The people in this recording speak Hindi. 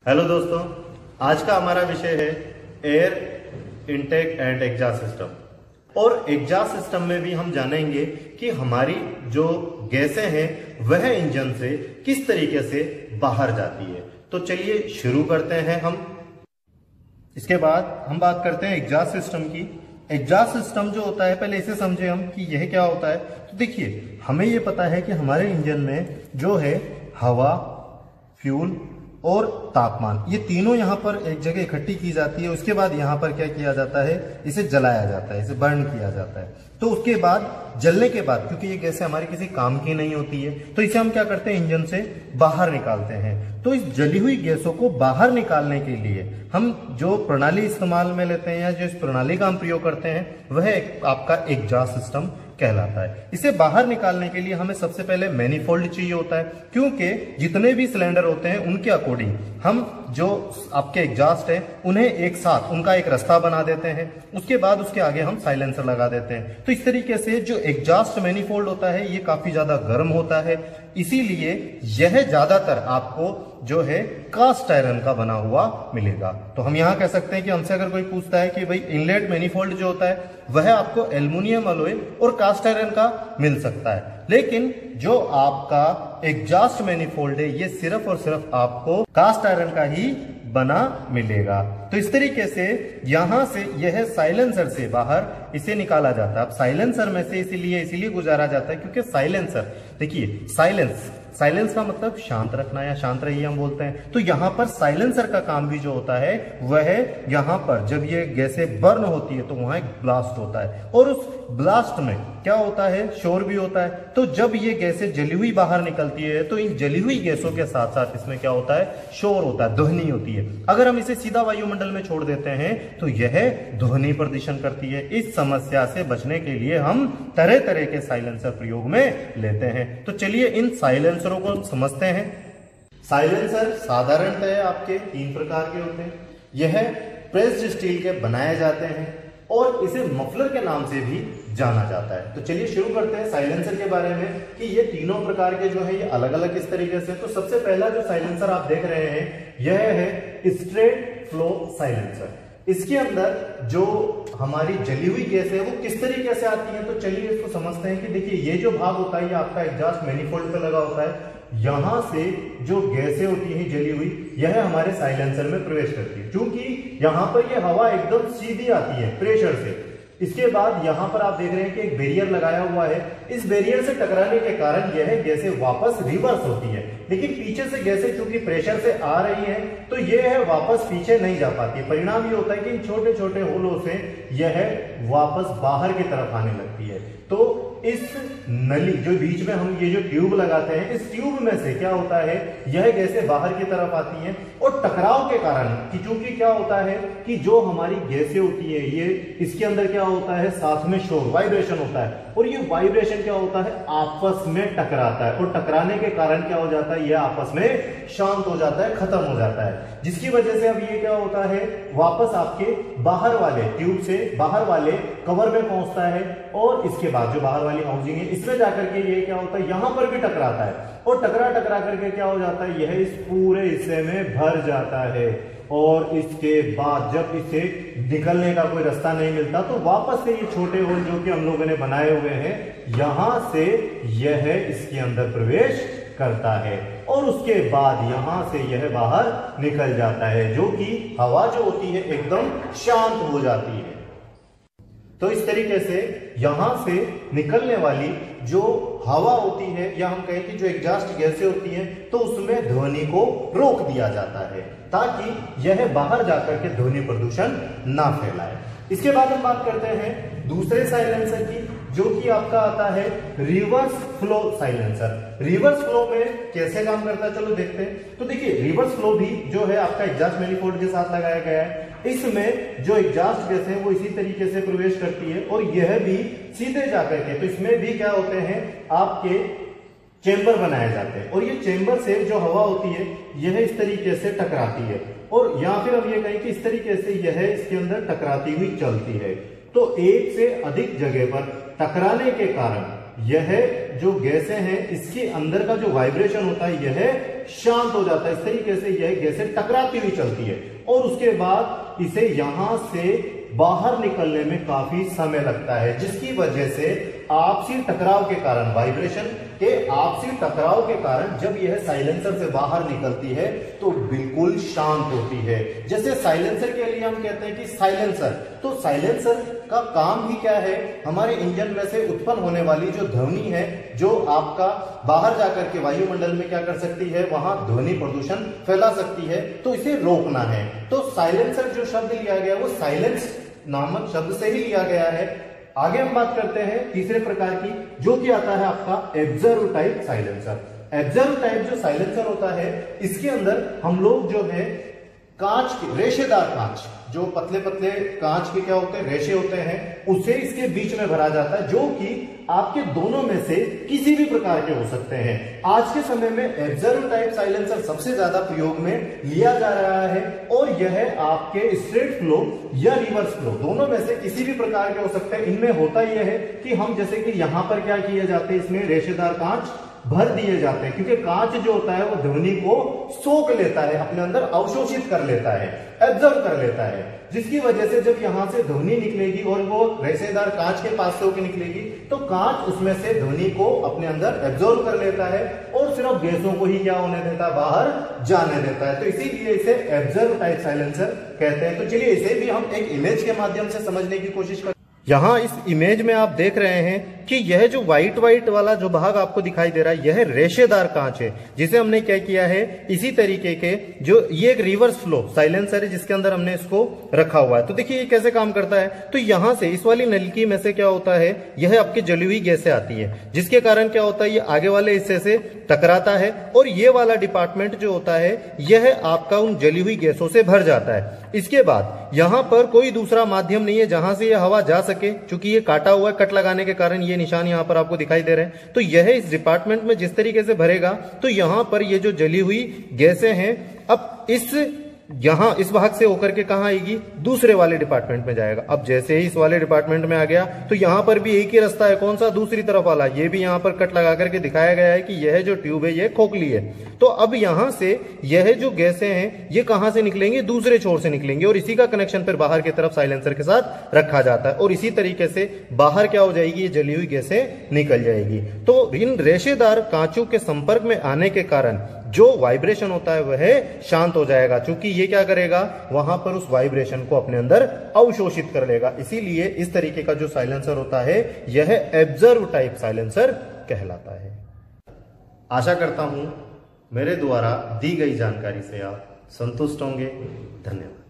हेलो दोस्तों, आज का हमारा विषय है air intake and exhaust system. और एग्जॉस्ट सिस्टम में भी हम जानेंगे कि हमारी जो गैसें हैं वह इंजन से किस तरीके से बाहर जाती है। तो चलिए शुरू करते हैं हम। इसके बाद हम बात करते हैं एग्जॉस्ट सिस्टम की। एग्जॉस्ट सिस्टम जो होता है, पहले इसे समझे हम कि यह क्या होता है। तो देखिए, हमें यह पता है कि हमारे इंजन में जो है हवा, फ्यूल और तापमान, ये तीनों यहाँ पर एक जगह इकट्ठी की जाती है। उसके बाद यहाँ पर क्या किया जाता है, इसे जलाया जाता है, इसे बर्न किया जाता है। तो उसके बाद जलने के बाद, क्योंकि ये गैसें हमारी किसी काम की नहीं होती है, तो इसे हम क्या करते हैं, इंजन से बाहर निकालते हैं। तो इस जली हुई गैसों को बाहर निकालने के लिए हम जो प्रणाली इस्तेमाल में लेते हैं या जो इस प्रणाली का हम प्रयोग करते हैं वह आपका एग्जॉस्ट सिस्टम कहलाता है। इसे बाहर निकालने के लिए हमें सबसे पहले मैनिफोल्ड चाहिए होता है, क्योंकि जितने भी सिलेंडर होते हैं उनके अकॉर्डिंग हम जो आपके एग्जॉस्ट है उन्हें एक साथ उनका एक रास्ता बना देते हैं। उसके बाद उसके आगे हम साइलेंसर लगा देते हैं। तो इस तरीके से जो एग्जॉस्ट मैनिफोल्ड होता है ये काफी ज्यादा गर्म होता है, इसीलिए यह ज्यादातर आपको जो है कास्ट आयरन का बना हुआ मिलेगा। तो हम यहां कह सकते हैं कि हमसे अगर कोई पूछता है कि भाई इनलेट मैनिफोल्ड जो होता है वह आपको एल्युमिनियम अलॉय और कास्ट आयरन का मिल सकता है, लेकिन जो आपका एग्जॉस्ट मैनिफोल्ड है ये सिर्फ और सिर्फ आपको कास्ट आयरन का ही बना मिलेगा। तो इस तरीके से यहां से यह साइलेंसर से बाहर इसे निकाला जाता है। अब साइलेंसर में से इसीलिए गुजारा जाता है क्योंकि साइलेंसर, देखिए साइलेंस का मतलब शांत रखना या शांत रहिए हम बोलते हैं। तो यहां पर साइलेंसर का काम भी जो होता है वह यहां पर जब ये गैसें बर्न होती है तो वहां एक ब्लास्ट होता है, और उस ब्लास्ट में क्या होता है, शोर भी होता है। तो जब ये गैसें जली हुई बाहर निकलती है तो इन जली हुई गैसों के साथ साथ इसमें क्या होता है, शोर होता है, ध्वनि होती है। अगर हम इसे सीधा वायुमंडल में छोड़ देते हैं तो यह ध्वनि प्रदूषण करती है। इस समस्या से बचने के लिए हम तरह तरह के साइलेंसर प्रयोग में लेते हैं। तो चलिए इन साइलेंसरों को समझते हैं। साइलेंसर साधारणतः आपके 3 प्रकार के होते हैं। यह प्रेस्ड स्टील के बनाए जाते हैं और इसे मफलर के नाम से भी जाना जाता है। तो चलिए शुरू करते हैं साइलेंसर के बारे में कि ये तीनों प्रकार के जो है ये अलग अलग किस तरीके से। तो सबसे पहला जो साइलेंसर आप देख रहे हैं यह है स्ट्रेट फ्लो साइलेंसर। इसके अंदर जो हमारी जली हुई गैस है वो किस तरीके से आती है। तो चलिए इसको समझते हैं कि देखिए ये जो भाग होता है ये आपका एग्जॉस्ट मैनिफोल्ड पे लगा होता है। यहां से जो गैसें होती है जली हुई यह हमारे साइलेंसर में प्रवेश करती है, क्योंकि यहां पर ये हवा एकदम सीधी आती है प्रेशर से। इसके बाद यहां पर आप देख रहे हैं कि एक बैरियर लगाया हुआ है। इस बैरियर से टकराने के कारण यह गैसें वापस रिवर्स होती है, लेकिन पीछे से गैसें चूंकि प्रेशर से आ रही है तो यह है वापस पीछे नहीं जा पाती। परिणाम ये होता है कि इन छोटे छोटे होलों से यह वापस बाहर की तरफ आने लगती है। तो इस नली जो बीच में हम ये जो ट्यूब लगाते हैं, इस ट्यूब में से क्या होता है, यह गैसें बाहर की तरफ आती हैं और टकराव के कारण कि चूंकि क्या होता है कि जो हमारी गैसें होती है ये इसके अंदर क्या होता है, साथ में शोर वाइब्रेशन होता है, और ये वाइब्रेशन क्या होता है, आपस में टकराता है, और टकराने के कारण क्या हो जाता है, ये आपस में शांत हो जाता है, खत्म हो जाता है, जिसकी वजह से अब ये क्या होता है, वापस आपके बाहर वाले ट्यूब से बाहर वाले कवर में पहुंचता है, और इसके बाद जो बाहर वाली हाउसिंग है इसमें जाकर के ये क्या होता है, यहां पर भी टकराता है, और टकरा करके क्या हो जाता है, यह इस पूरे हिस्से में भर जाता है। और इसके बाद जब इसे निकलने का कोई रास्ता नहीं मिलता तो वापस से ये छोटे होल जो कि हम लोगों ने बनाए हुए हैं यहां से यह इसके अंदर प्रवेश करता है, और उसके बाद यहां से यह बाहर निकल जाता है, जो कि हवा जो होती है एकदम शांत हो जाती है। तो इस तरीके से यहां से निकलने वाली जो हवा होती है या हम कहें कि जो एग्जॉस्ट गैसें होती हैं तो उसमें ध्वनि को रोक दिया जाता है ताकि यह बाहर जाकर के ध्वनि प्रदूषण ना फैलाए। इसके बाद हम बात करते हैं दूसरे साइलेंसर की, जो कि आपका आता है reverse flow silencer. Reverse flow में कैसे काम करता है चलो देखते हैं। तो देखिए रिवर्स फ्लो भी जो है आपका एग्जॉस्ट मैनिफोल्ड के साथ लगाया गया है। इसमें जो एग्जॉस्ट गैस है वो इसी तरीके से प्रवेश करती है और यह भी सीधे जाकर के, तो इसमें भी क्या होते हैं आपके चेंबर बनाए जाते हैं, और ये चेंबर से जो हवा होती है यह इस तरीके से टकराती है, और या फिर हम ये कहें कि इस तरीके से यह इसके अंदर टकराती हुई चलती है। तो एक से अधिक जगह पर टकराने के कारण यह जो गैसें हैं इसके अंदर का जो वाइब्रेशन होता है यह शांत हो जाता है। इस तरीके से यह गैसें टकराती हुई चलती है और उसके बाद इसे यहां से बाहर निकलने में काफी समय लगता है, जिसकी वजह से आपसी टकराव के कारण, वाइब्रेशन के आपसी टकराव के कारण जब यह साइलेंसर से बाहर निकलती है तो बिल्कुल शांत होती है। जैसे साइलेंसर के लिए हम कहते हैं कि साइलेंसर, तो साइलेंसर का काम ही क्या है, हमारे इंजन में से उत्पन्न होने वाली जो ध्वनि है जो आपका बाहर जाकर के वायुमंडल में क्या कर सकती है, वहां ध्वनि प्रदूषण फैला सकती है, तो इसे रोकना है। तो साइलेंसर जो शब्द लिया गया वो साइलेंस नामक शब्द से ही लिया गया है। आगे हम बात करते हैं तीसरे प्रकार की, जो कि आता है आपका एब्जर्व टाइप साइलेंसर। एब्जर्व टाइप जो साइलेंसर होता है इसके अंदर हम लोग जो है कांच के, रेशेदार कांच, जो पतले पतले कांच के क्या होते हैं, रेशे होते हैं, उसे इसके बीच में भरा जाता है, जो कि आपके दोनों में से किसी भी प्रकार के हो सकते हैं। आज के समय में एब्जर्व टाइप साइलेंसर सबसे ज्यादा प्रयोग में लिया जा रहा है और यह आपके स्ट्रेट फ्लो या रिवर्स फ्लो दोनों में से किसी भी प्रकार के हो सकते हैं। इनमें होता यह है कि हम जैसे कि यहां पर क्या किया जाता है, इसमें रेशेदार कांच भर दिए जाते हैं, क्योंकि कांच जो होता है वो ध्वनि को सोख लेता है, अपने अंदर अवशोषित कर लेता है, एब्जॉर्ब कर लेता है, जिसकी वजह से जब यहां से ध्वनि निकलेगी और वो रेशेदार कांच के पास से होकर निकलेगी तो कांच उसमें से ध्वनि को अपने अंदर एब्जॉर्ब कर लेता है और सिर्फ गैसों को ही क्या होने देता है, बाहर जाने देता है। तो इसीलिए इसे एब्जॉर्ब टाइप साइलेंसर कहते हैं। तो चलिए इसे भी हम एक इमेज के माध्यम से समझने की कोशिश करें। यहां इस इमेज में आप देख रहे हैं कि यह जो व्हाइट व्हाइट वाला जो भाग आपको दिखाई दे रहा है यह रेशेदार कांच है, जिसे हमने क्या किया है, इसी तरीके के जो ये एक रिवर्स फ्लो साइलेंसर है जिसके अंदर हमने इसको रखा हुआ है। तो देखिए ये कैसे काम करता है। तो यहां से इस वाली नलकी में से क्या होता है, यह आपकी जली हुई गैसें आती है, जिसके कारण क्या होता है, ये आगे वाले हिस्से से टकराता है और ये वाला डिपार्टमेंट जो होता है यह आपका उन जली हुई गैसों से भर जाता है। इसके बाद यहां पर कोई दूसरा माध्यम नहीं है जहां से यह हवा जा सके, क्योंकि ये काटा हुआ है, कट लगाने के कारण ये निशान यहां पर आपको दिखाई दे रहे हैं। तो यह इस डिपार्टमेंट में जिस तरीके से भरेगा तो यहां पर ये जो जली हुई गैसें हैं अब यहां इस भाग से होकर के कहां आएगी, दूसरे वाले डिपार्टमेंट में जाएगा। अब जैसे ही इस वाले डिपार्टमेंट में आ गया तो यहां पर भी एक ही रास्ता है, कौन सा, दूसरी तरफ वाला। ये भी यहां पर कट लगा करके दिखाया गया है कि यह जो ट्यूब है यह खोखली है। तो अब यहां से यह जो गैसें हैं ये कहां से निकलेंगी, दूसरे छोर से निकलेंगे और इसी का कनेक्शन फिर बाहर की तरफ साइलेंसर के साथ रखा जाता है और इसी तरीके से बाहर क्या हो जाएगी, ये जली हुई गैसें निकल जाएगी। तो इन रेशेदार कांचों के संपर्क में आने के कारण जो वाइब्रेशन होता है वह शांत हो जाएगा, क्योंकि ये क्या करेगा, वहां पर उस वाइब्रेशन को अपने अंदर अवशोषित कर लेगा। इसीलिए इस तरीके का जो साइलेंसर होता है यह एब्जर्व टाइप साइलेंसर कहलाता है। आशा करता हूं मेरे द्वारा दी गई जानकारी से आप संतुष्ट होंगे। धन्यवाद।